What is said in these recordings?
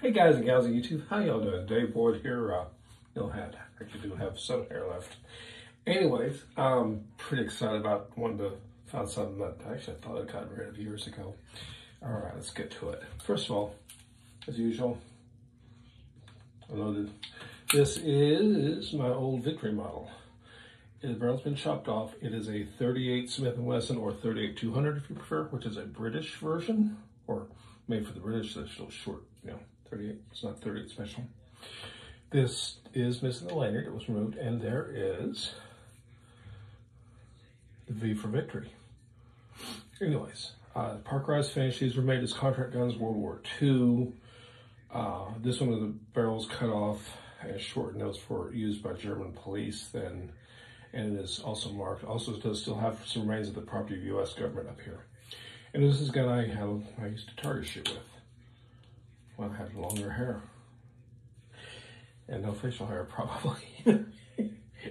Hey guys and gals on YouTube, how y'all doing? Dave Boyd here. Actually do have some hair left. Anyways, I'm pretty excited about wanting to find something that actually I thought I'd gotten rid of years ago. All right, let's get to it. First of all, as usual, unloaded. This is my old Victory model. The barrel's been chopped off. It is a 38 Smith & Wesson or 38-200 if you prefer, which is a British version, or made for the British. They're still short, 38. It's not 38 special. This is missing the lanyard. It was removed, and there is the V for Victory. Anyways, Parkerized finish. These were made as contract guns World War II. This one of the barrels cut off and shortened. That was for used by German police then, and it is also marked. Also, it does still have some remains of the property of the U.S. government up here. And this is a gun I used to target shoot with when I had longer hair and no facial hair, probably.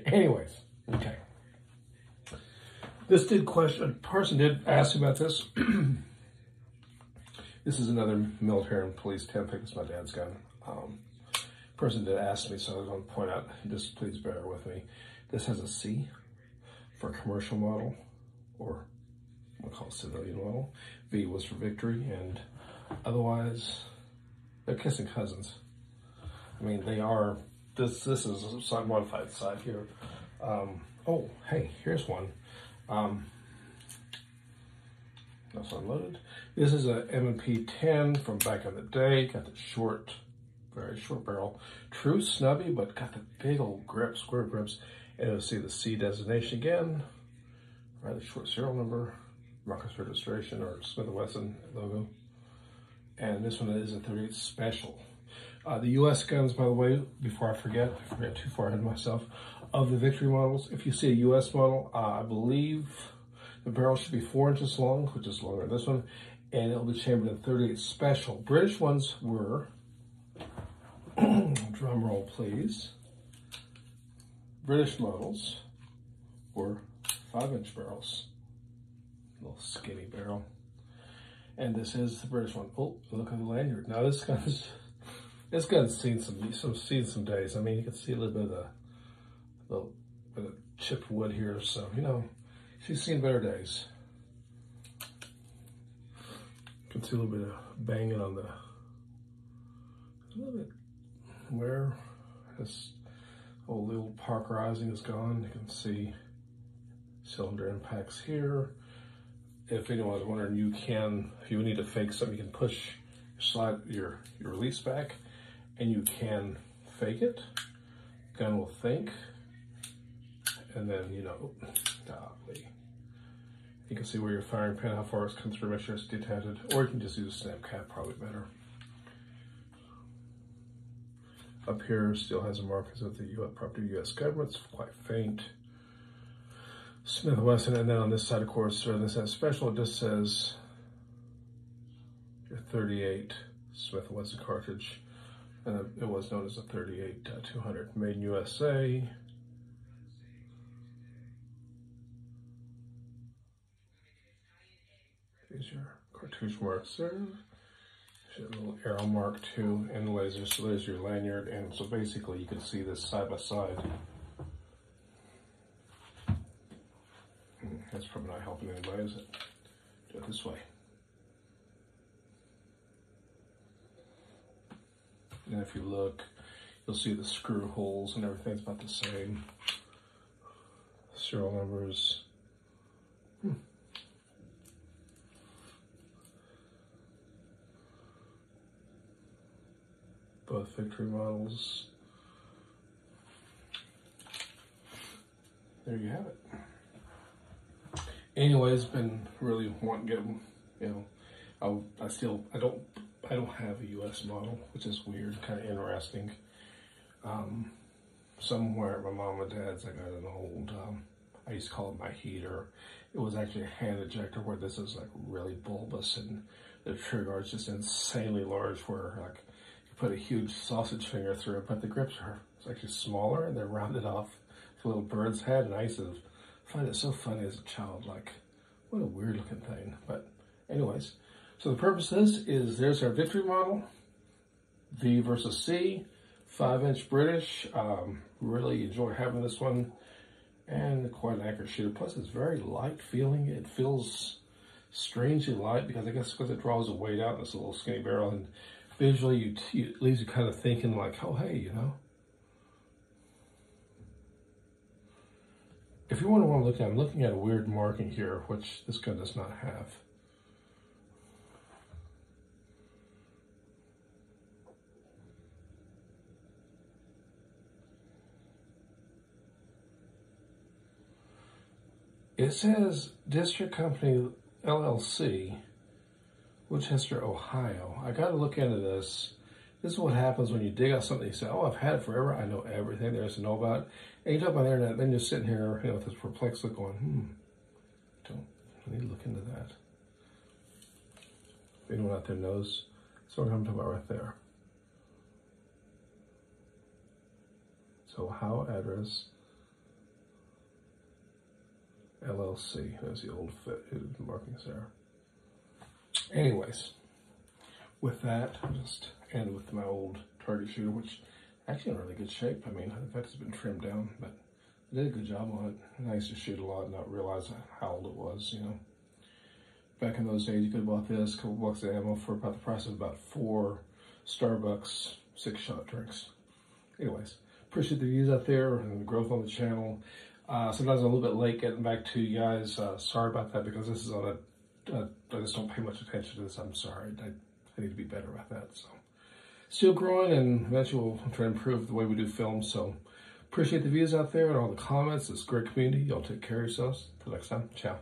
Anyways, okay. This did question. A person did ask me about this. This is another military and police 10 pick. It's my dad's gun. Person did ask me, so I was going to point out. Just please bear with me. This has a C for commercial model, or we'll call it civilian model. V was for Victory, and otherwise, they're kissing cousins. I mean, they are. This is a side modified side here. Oh, hey, here's one. That's unloaded. This is a M&P 10 from back in the day. Got the short, very short barrel. True snubby, but got the big old grips, square grips. And you'll see the C designation again. Rather short serial number, Marcus registration, or Smith & Wesson logo. And this one is a 38 special. The U.S. guns, by the way, before I forget too far ahead of myself, of the Victory models, if you see a U.S. model, I believe the barrel should be 4 inches long, which is longer than this one, and it'll be chambered in 38 special. British ones were, drum roll please, British models were 5-inch barrels. Little skinny barrel. And this is the British one. Oh, look at the lanyard. Now this gun's seen some days. I mean, you can see a little bit of chipped wood here, so she's seen better days. You can see a little bit of banging on a little bit where this old little parkerizing is gone. You can see cylinder impacts here. If anyone's wondering, you can, if you need to fake something, you can push, slide your release back, and you can fake it. Gun will think, and then, golly. You can see where your firing pin, how far it's come through, make sure it's detented, or you can just use a snap cap, probably better. Up here still has the markers of the U.S. property of the U.S. government. It's quite faint. Smith & Wesson, and then on this side, of course, or this has special, it just says your 38 Smith & Wesson cartridge, and it was known as a 38-200, made in USA. Here's your cartouche marks there. There's a little arrow mark too, and laser. So there's your lanyard, and so basically you can see this side by side. That's probably not helping anybody, is it? Do it this way. And if you look, you'll see the screw holes and everything's about the same. Serial numbers. Both Victory models. There you have it. Anyways, been really wanting to get them, I don't have a U.S. model, which is weird, kind of interesting. Somewhere at my mom and dad's, I got an old, I used to call it my heater. It was actually a hand ejector where this is like really bulbous, and the trigger is just insanely large where like you put a huge sausage finger through it, but the grips are actually smaller and they're rounded off with a little bird's head, and I used to find it so funny as a child, like, what a weird looking thing. But anyways, so the purpose of this is there's our Victory model. V versus C, 5-inch British. Really enjoy having this one, and quite an accurate shooter. Plus, it's very light feeling. It feels strangely light because I guess because it draws the weight out in this little skinny barrel, and visually it leaves you kind of thinking like, oh, hey, you know. If you wonder what I'm looking at a weird marking here, which this gun does not have. It says District Company LLC, Winchester, Ohio. I got to look into this. This is what happens when you dig out something. You say, oh, I've had it forever. I know everything there is to know about it. And you talk about the internet, and then you're sitting here, you know, with this perplexed look going, I need to look into that. If anyone out there knows, that's what I'm talking about right there. So, Ohio address, LLC. There's the old markings there. Anyways, with that, I'll just end with my old target shooter, which actually in really good shape. I mean, in fact, it's been trimmed down, but I did a good job on it. I used to shoot a lot and not realize how old it was, you know. Back in those days, you could have bought this, a couple bucks of ammo for about the price of about 4 Starbucks 6-shot drinks. Anyways, appreciate the views out there and the growth on the channel. Sometimes I'm a little bit late getting back to you guys. Sorry about that because this is on I just don't pay much attention to this. I'm sorry. I need to be better about that. So, still growing, and eventually we'll try to improve the way we do films. So, appreciate the views out there and all the comments. It's a great community. Y'all take care of yourselves. Till next time. Ciao.